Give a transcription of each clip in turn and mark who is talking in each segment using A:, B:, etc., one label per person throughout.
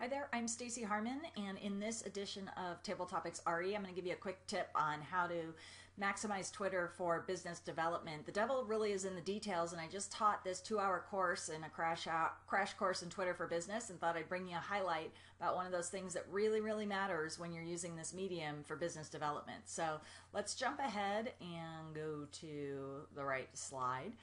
A: Hi there, I'm Stacy Harmon, and in this edition of Table Topics RE, I'm going to give you a quick tip on how to maximize Twitter for business development. The devil really is in the details, and I just taught this 2-hour course in a crash course in Twitter for Business, and thought I'd bring you a highlight about one of those things that really matters when you're using this medium for business development. So let's jump ahead and go to the right slide.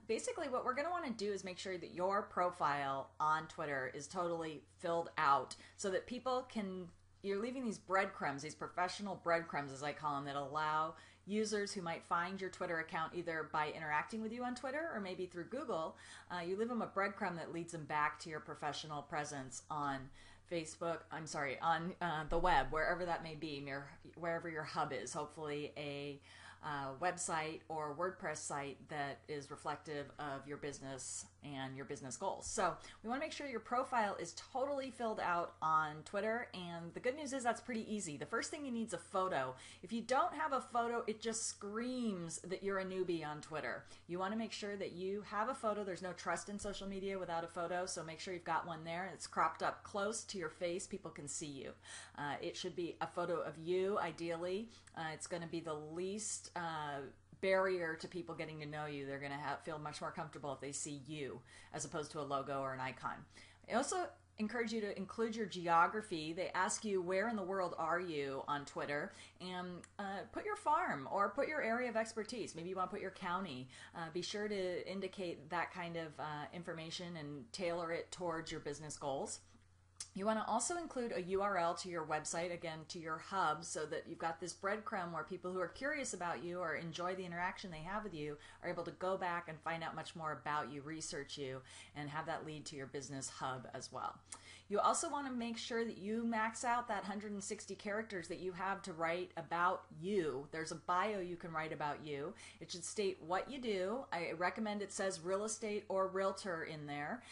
A: Basically, what we're going to want to do is make sure that your profile on Twitter is totally filled out so that people can, you're leaving these breadcrumbs, these professional breadcrumbs as I call them, that allow users who might find your Twitter account either by interacting with you on Twitter or maybe through Google, you leave them a breadcrumb that leads them back to your professional presence on Facebook, on the web, wherever that may be, wherever your hub is, hopefully a website or WordPress site that is reflective of your business and your business goals. So we want to make sure your profile is totally filled out on Twitter, and the good news is that's pretty easy. The first thing you need is a photo. If you don't have a photo, it just screams that you're a newbie on Twitter. You want to make sure that you have a photo. There's no trust in social media without a photo, so make sure you've got one there. It's cropped up close to your face. People can see you. It should be a photo of you, ideally. It's going to be the least barrier to people getting to know you. They're going to feel much more comfortable if they see you as opposed to a logo or an icon. I also encourage you to include your geography. They ask you where in the world are you on Twitter, and put your farm or put your area of expertise. Maybe you want to put your county. Be sure to indicate that kind of information and tailor it towards your business goals. You want to also include a URL to your website, again, to your hub, so that you've got this breadcrumb where people who are curious about you or enjoy the interaction they have with you are able to go back and find out much more about you, research you, and have that lead to your business hub as well. You also want to make sure that you max out that 160 characters that you have to write about you. There's a bio you can write about you. It should state what you do. I recommend it says real estate or realtor in there.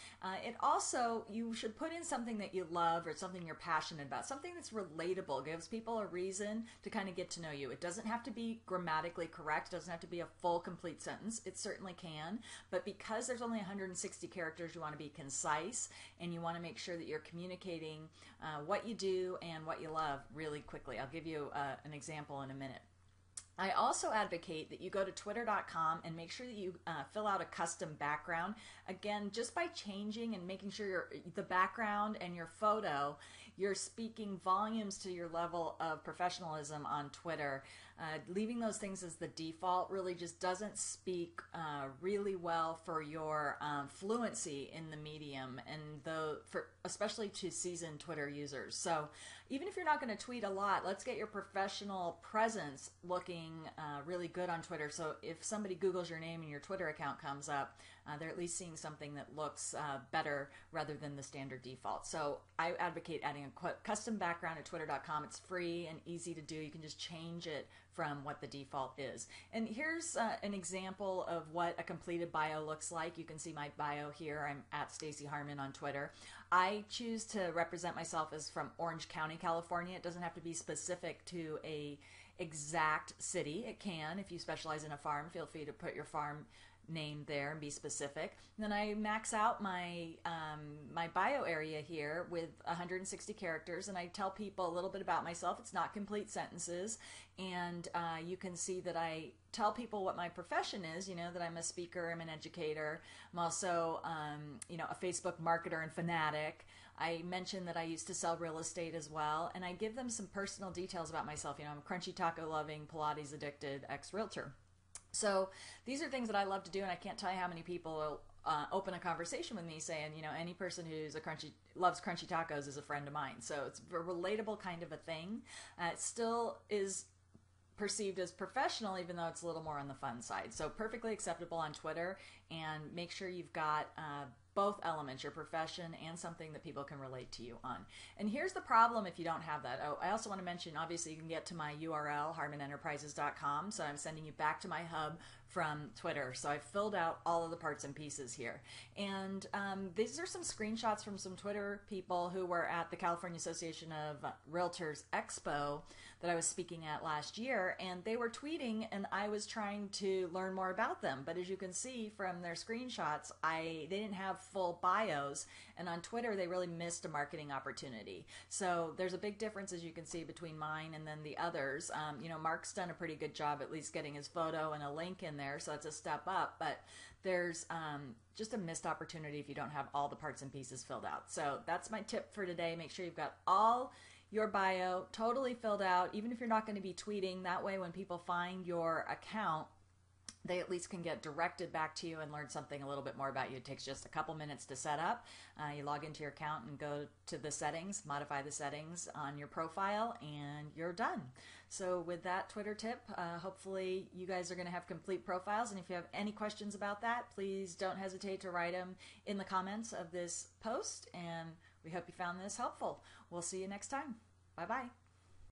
A: It also, you should put in something that you love or something you're passionate about, something that's relatable, gives people a reason to kind of get to know you. It doesn't have to be grammatically correct, it doesn't have to be a full complete sentence. It certainly can, but because there's only 160 characters, you want to be concise, and you want to make sure that you're communicating what you do and what you love really quickly. I'll give you an example in a minute. I also advocate that you go to twitter.com and make sure that you fill out a custom background. Again, just by changing and making sure the background and your photo, you're speaking volumes to your level of professionalism on Twitter. Leaving those things as the default really just doesn't speak really well for your fluency in the medium, and especially to seasoned Twitter users. So even if you're not going to tweet a lot, let's get your professional presence looking really good on Twitter. So if somebody Googles your name and your Twitter account comes up, they're at least seeing something that looks better rather than the standard default. So I advocate adding a custom background at twitter.com. It's free and easy to do. You can just change it from what the default is. And here's an example of what a completed bio looks like. You can see my bio here. I'm at Stacy Harmon on Twitter. I choose to represent myself as from Orange County, California. It doesn't have to be specific to a exact city. It can. If you specialize in a farm, feel free to put your farm name there and be specific. And then I max out my my bio area here with 160 characters, and I tell people a little bit about myself. It's not complete sentences, and you can see that I tell people what my profession is, that I'm a speaker, I'm an educator, I'm also a Facebook marketer and fanatic. I mention that I used to sell real estate as well, and I give them some personal details about myself. I'm a crunchy taco loving, Pilates addicted ex-realtor. So these are things that I love to do, and I can't tell you how many people will open a conversation with me saying, any person who's loves crunchy tacos is a friend of mine. So it's a relatable kind of a thing. It still is perceived as professional, even though it's a little more on the fun side. So perfectly acceptable on Twitter, and make sure you've got both elements, your profession and something that people can relate to you on. And here's the problem if you don't have that. Oh, I also want to mention, obviously you can get to my URL, harmonenterprises.com, so I'm sending you back to my hub from Twitter. So I filled out all of the parts and pieces here. And these are some screenshots from some Twitter people who were at the California Association of Realtors Expo that I was speaking at last year, and they were tweeting and I was trying to learn more about them. But as you can see from their screenshots, they didn't have full bios, and on Twitter they really missed a marketing opportunity. So there's a big difference, as you can see, between mine and then the others. You know, Mark's done a pretty good job at least getting his photo and a link in there, so that's a step up, but there's just a missed opportunity if you don't have all the parts and pieces filled out. So that's my tip for today. Make sure you've got all your bio totally filled out, even if you're not going to be tweeting. That way when people find your account, they at least can get directed back to you and learn something a little bit more about you. It takes just a couple minutes to set up. You log into your account and go to the settings, modify the settings on your profile, and you're done. So with that Twitter tip, hopefully you guys are going to have complete profiles. And if you have any questions about that, please don't hesitate to write them in the comments of this post. And we hope you found this helpful. We'll see you next time. Bye-bye.